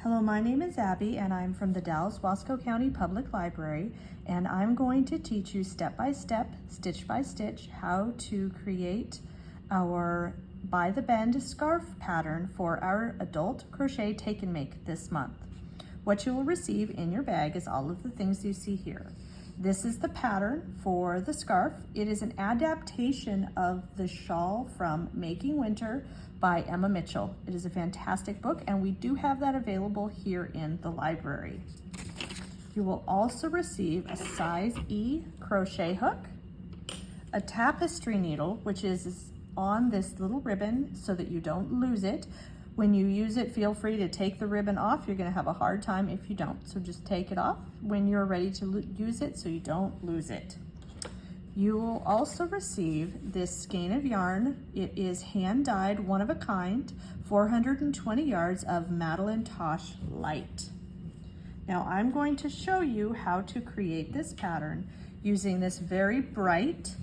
Hello, my name is Abby and I'm from the Dallas-Wasco County Public Library, and I'm going to teach you step by step, stitch by stitch, how to create our by the bend scarf pattern for our adult crochet take and make this month. What you will receive in your bag is all of the things you see here. This is the pattern for the scarf. It is an adaptation of the shawl from Making Winter by Emma Mitchell. It is a fantastic book, and we do have that available here in the library. You will also receive a size E crochet hook, a tapestry needle, which is on this little ribbon so that you don't lose it. When you use it, feel free to take the ribbon off. You're going to have a hard time if you don't. So just take it off when you're ready to use it so you don't lose it. You will also receive this skein of yarn. It is hand dyed, one of a kind, 420 yards of Madeline Tosh Light. Now I'm going to show you how to create this pattern using this very bright,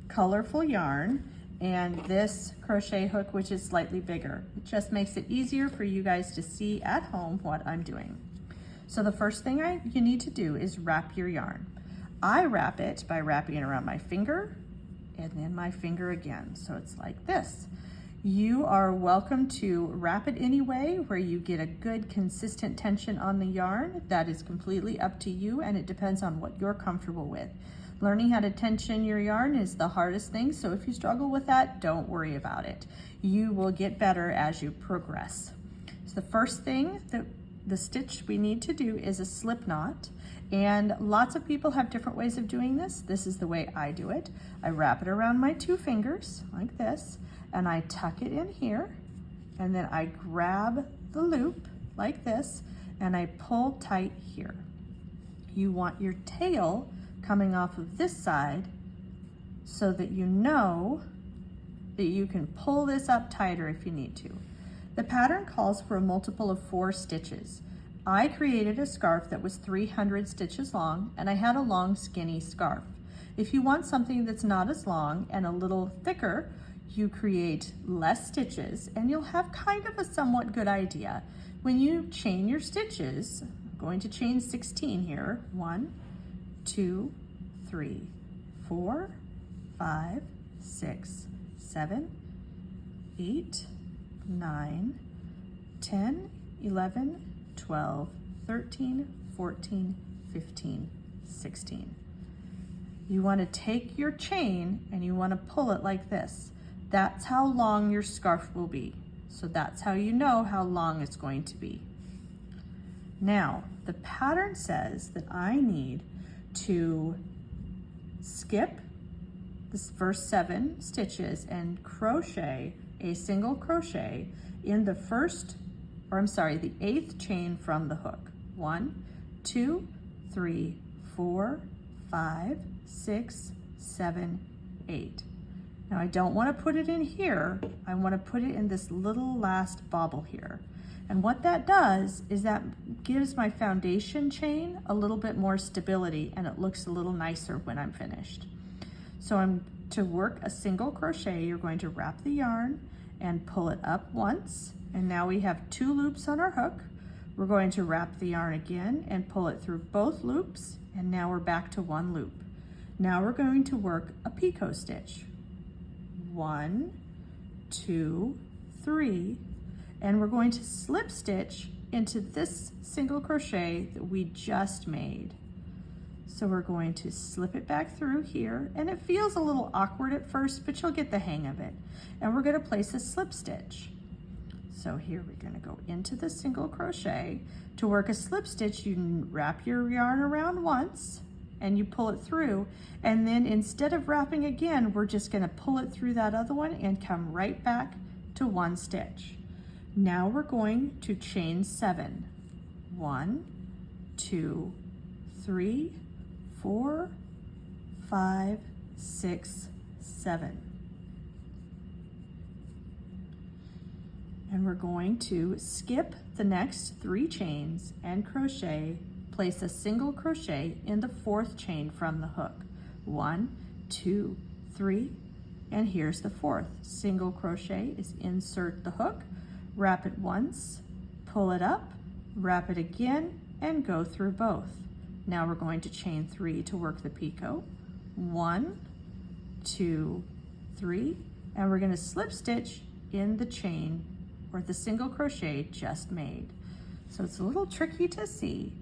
colorful yarn and this crochet hook, which is slightly bigger. It just makes it easier for you guys to see at home what I'm doing. So the first thing you need to do is wrap your yarn. I wrap it by wrapping it around my finger and then my finger again. So it's like this. You are welcome to wrap it any way where you get a good consistent tension on the yarn. That is completely up to you, and it depends on what you're comfortable with. Learning how to tension your yarn is the hardest thing, so if you struggle with that, don't worry about it. You will get better as you progress. So the first thing that the stitch we need to do is a slip knot, and lots of people have different ways of doing this. This is the way I do it. I wrap it around my two fingers like this, and I tuck it in here, and then I grab the loop like this, and I pull tight here. You want your tail coming off of this side so that you know that you can pull this up tighter if you need to. The pattern calls for a multiple of 4 stitches. I created a scarf that was 300 stitches long, and I had a long skinny scarf. If you want something that's not as long and a little thicker, you create less stitches and you'll have kind of a somewhat good idea. When you chain your stitches, I'm going to chain 16 here. 1, 2, 3, 4, 5, 6, 7, 8, 9, 10, 11, 12, 13, 14, 15, 16. You want to take your chain and you want to pull it like this. That's how long your scarf will be. So that's how you know how long it's going to be. Now, the pattern says that I need to skip this first 7 stitches and crochet a single crochet in the the 8th chain from the hook. 1, 2, 3, 4, 5, 6, 7, 8. Now I don't want to put it in here. I want to put it in this little last bobble here. And what that does is that gives my foundation chain a little bit more stability, and it looks a little nicer when I'm finished. So to work a single crochet, you're going to wrap the yarn and pull it up once. And now we have 2 loops on our hook. We're going to wrap the yarn again and pull it through both loops. And now we're back to 1 loop. Now we're going to work a picot stitch. 1, 2, 3. And we're going to slip stitch into this single crochet that we just made. So we're going to slip it back through here, and it feels a little awkward at first, but you'll get the hang of it. And we're going to place a slip stitch. So here we're going to go into the single crochet. To work a slip stitch, you wrap your yarn around once and you pull it through, and then instead of wrapping again, we're just going to pull it through that other one and come right back to 1 stitch. Now we're going to chain 7. 1, 2, 3, 4, 5, 6, 7. And we're going to skip the next 3 chains and crochet, place a single crochet in the 4th chain from the hook. 1, 2, 3, and here's the 4th. Single crochet is insert the hook, wrap it once, pull it up, wrap it again, and go through both. Now we're going to chain 3 to work the picot. 1, 2, 3, and we're going to slip stitch in the chain or the single crochet just made. So it's a little tricky to see,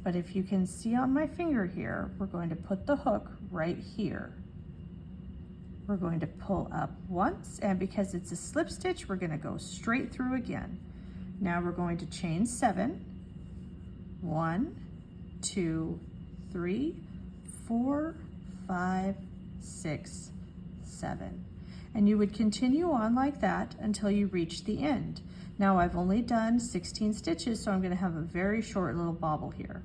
but if you can see on my finger here, we're going to put the hook right here. We're going to pull up once, and because it's a slip stitch, we're going to go straight through again. Now we're going to chain 7. 1, 2, 3, 4, 5, 6, 7. And you would continue on like that until you reach the end. Now I've only done 16 stitches, so I'm going to have a very short little bobble here.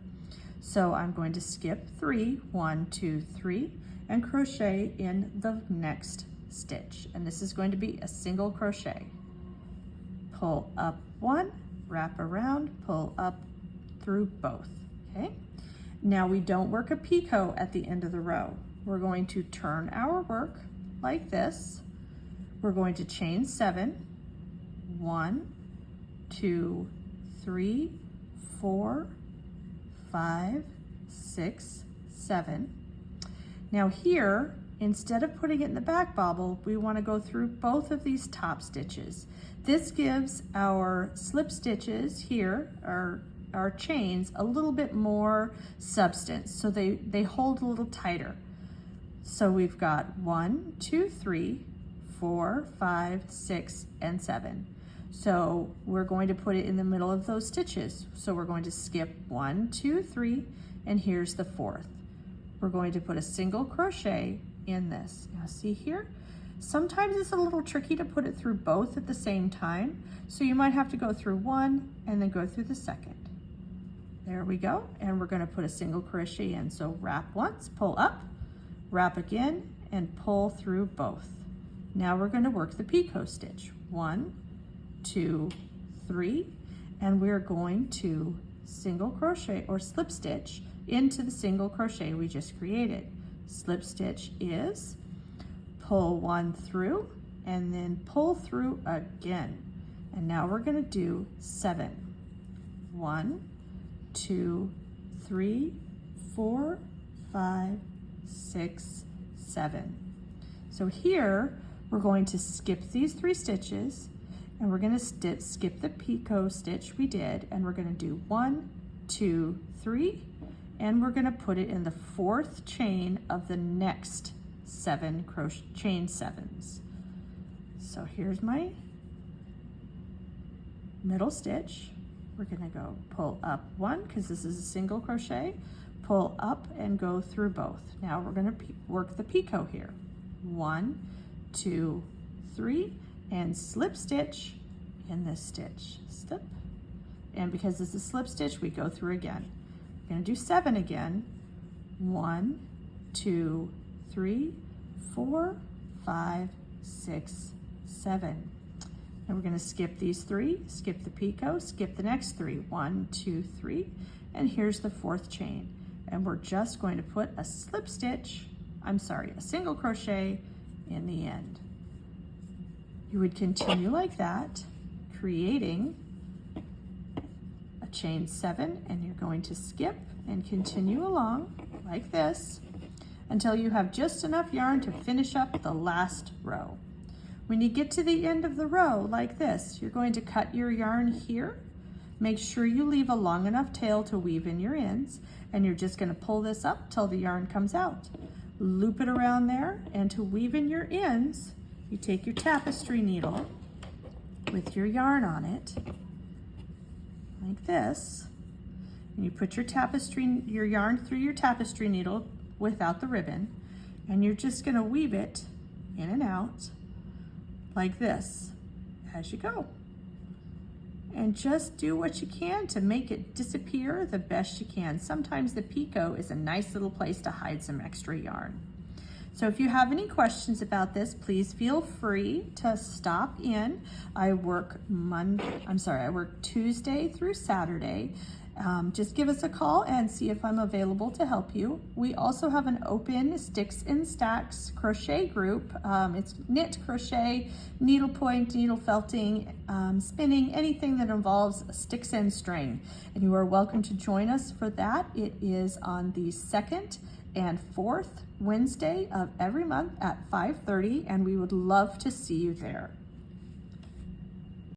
So I'm going to skip 3, 1, 2, 3, and crochet in the next stitch. And this is going to be a single crochet. Pull up 1, wrap around, pull up through both, okay? Now we don't work a picot at the end of the row. We're going to turn our work like this. We're going to chain 7, 1, 2, 3, 4, 5, 6, 7. Now here, instead of putting it in the back bobble, we want to go through both of these top stitches. This gives our slip stitches here, our chains, a little bit more substance, so they hold a little tighter. So we've got 1, 2, 3, 4, 5, 6, and 7. So we're going to put it in the middle of those stitches. So we're going to skip 1, 2, 3, and here's the 4th. We're going to put a single crochet in this. Now see here? Sometimes it's a little tricky to put it through both at the same time, so you might have to go through one and then go through the second. There we go, and we're going to put a single crochet in. So wrap once, pull up, wrap again, and pull through both. Now we're going to work the picot stitch. 1, 2, 3, and we're going to single crochet or slip stitch into the single crochet we just created. Slip stitch is pull 1 through and then pull through again. And now we're going to do 7. 1, 2, 3, 4, 5, 6, 7. So here we're going to skip these 3 stitches, and we're going to skip the picot stitch we did, and we're going to do 1, 2, 3, and we're going to put it in the 4th chain of the next 7 chain 7s. So here's my middle stitch. We're going to go pull up 1 because this is a single crochet, pull up and go through both. Now we're going to work the picot here. 1, 2, 3, and slip stitch in this stitch. Slip, and because this is slip stitch, we go through again. We're going to do 7 again. 1, 2, 3, 4, 5, 6, 7. And we're going to skip these 3, skip the picot, skip the next 3. 1, 2, 3, and here's the 4th chain. And we're just going to put a slip stitch, a single crochet in the end. You would continue like that, creating a chain 7, and you're going to skip and continue along like this until you have just enough yarn to finish up the last row. When you get to the end of the row like this, you're going to cut your yarn here. Make sure you leave a long enough tail to weave in your ends, and you're just going to pull this up till the yarn comes out. Loop it around there, and to weave in your ends, you take your tapestry needle with your yarn on it, like this, and you put your yarn through your tapestry needle without the ribbon, and you're just going to weave it in and out like this as you go. And just do what you can to make it disappear the best you can. Sometimes the picot is a nice little place to hide some extra yarn. So if you have any questions about this, please feel free to stop in. I work Tuesday through Saturday just give us a call and see if I'm available to help you. We also have an open Sticks and Stacks crochet group. It's knit, crochet, needlepoint, needle felting, spinning, anything that involves sticks and string. And you are welcome to join us for that. It is on the 2nd and 4th Wednesday of every month at 5:30, and we would love to see you there.